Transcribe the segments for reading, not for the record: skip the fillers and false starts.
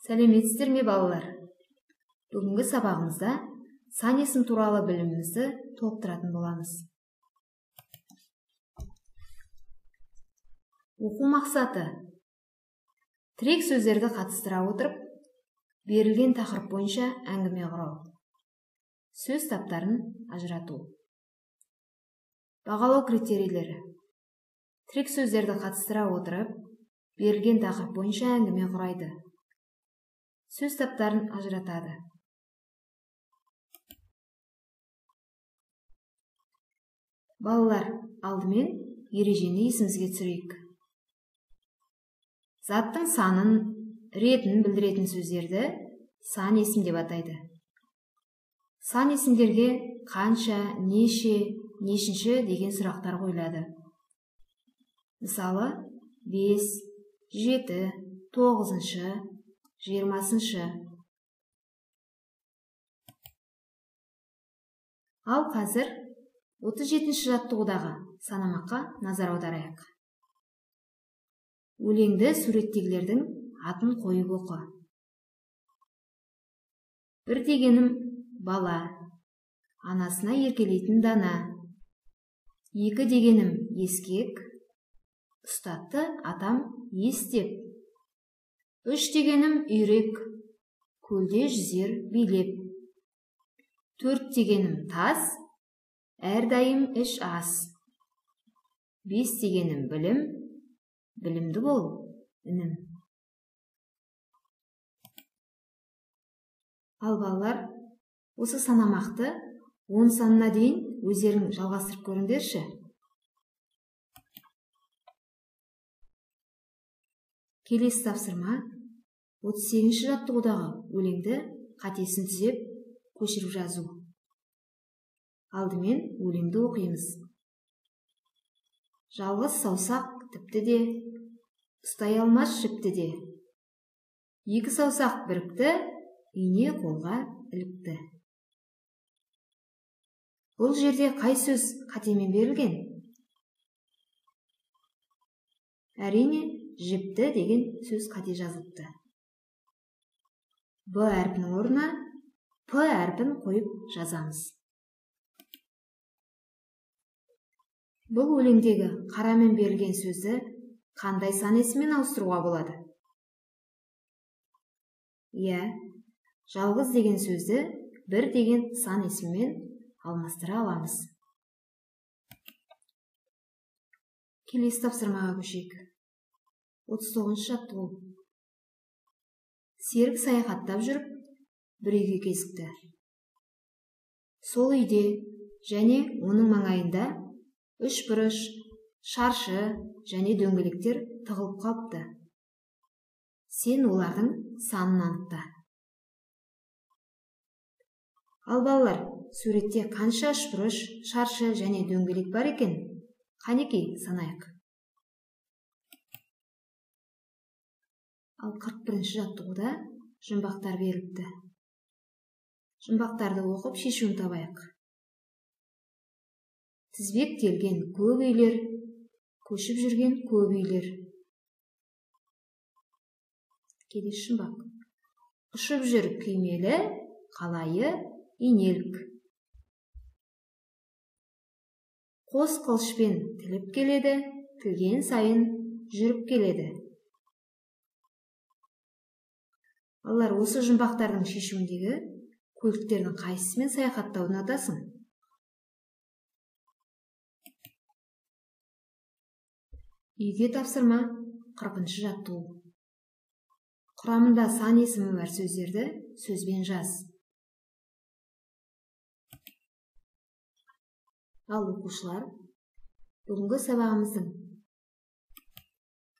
Сәлеметсіздер ме, балалар? Бүгінгі сабағымызда сан есім туралы білімімізді толықтыратын боламыз. Оқу мақсаты: тірек сөздерді қатыстыра отырып, берілген тақырып бойынша әңгіме құрау. Сөз таптарын ажырату. Бағалау критерийлері: тірек сөздерді қатыстыра отырып, берілген тақырып бойынша әңгіме құрайды. Сөз таптарын ажыратады. Балалар, алдымен ережені есімізге түсірейік. Заттың санын, ретін білдіретін сөздерді сан есім деп атайды. Сан есімдерге қанша, неше, нешінші деген сұрақтар қойылады. Мысалы, 5, 7, 9-шы, 20-шы. Ал қазір 37-ші жаттығудағы санамаққа назар аударайық. Өлеңді суреттегілердің атын қойып оқы. 1 дегенім бала, анасына еркелейтін дана. 2 дегенім ескек, ұстатты атам естеп. 3 дегенім үйрек, көлде жүзер билеп. 4 дегенім тас, әрдайым іш ас. 5 дегенім білім, білімді бол, інім. Ал балалар, осы санамақты 10 санына дейін өздерің жалғастырып көріңдерші. Келесі тапсырма: 38-ші жаттығудағы өлеңді қатесін түзеп, көшіріп жазу. Алдымен өлеңді оқимыз. Жалғыз саусақ тіпті де, ұстай алмас жіпті де. 2 саусақ бірікті, ине қолға ілікті. Бұл жерде қай сөз қатемен берілген? Әрине, жіпті деген сөз қате жазылыпты. Б әрпінің орнына П әрпін қойып жазамыз. Бұл өлеңдегі қарамен берілген сөзді қандай сан есіммен ауыстыруға болады? Иә, жалғыз деген сөзді 1 деген сан есіммен алмастыра аламыз. Келесі тапсырмаға көшейік. 39-ші жаттығу. Серік саяхаттап жүріп, бір үйге кезікті. Сол үйде және оның маңайында 3 бұрыш, шаршы және дөңгелектер тығылып қалыпты. Сен олардың санын анықта. Ал балалар, суретте қанша 3 бұрыш, шаршы және дөңгелек бар екен? Қанекей, санайық. Ал 41-ші жаттығуда жұмбақтар беріліпті. Жұмбақтарды оқып шешуін табайық. Тізбектелген көп үйлер, көшіп жүрген көп үйлер. Келесі жұмбақ. Ұшып жүр күймелі, қалайы инелік. Қос қылышпен тіліп келеді, тілген сайын жүріп келеді. Балалар, осы жұмбақтардың шешуіндегі көліктердің қайсысымен саяхаттауды ұнатасың? Үйге тапсырма 40-ші жаттығу. Құрамында сан есімі бар сөздерді сөзбен жаз. Ал оқушылар, бүгінгі сабағымыздың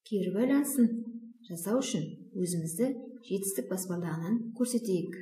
кері байланысын жасау үшін өзімізді жетістік баспалдағынан көрсетейік.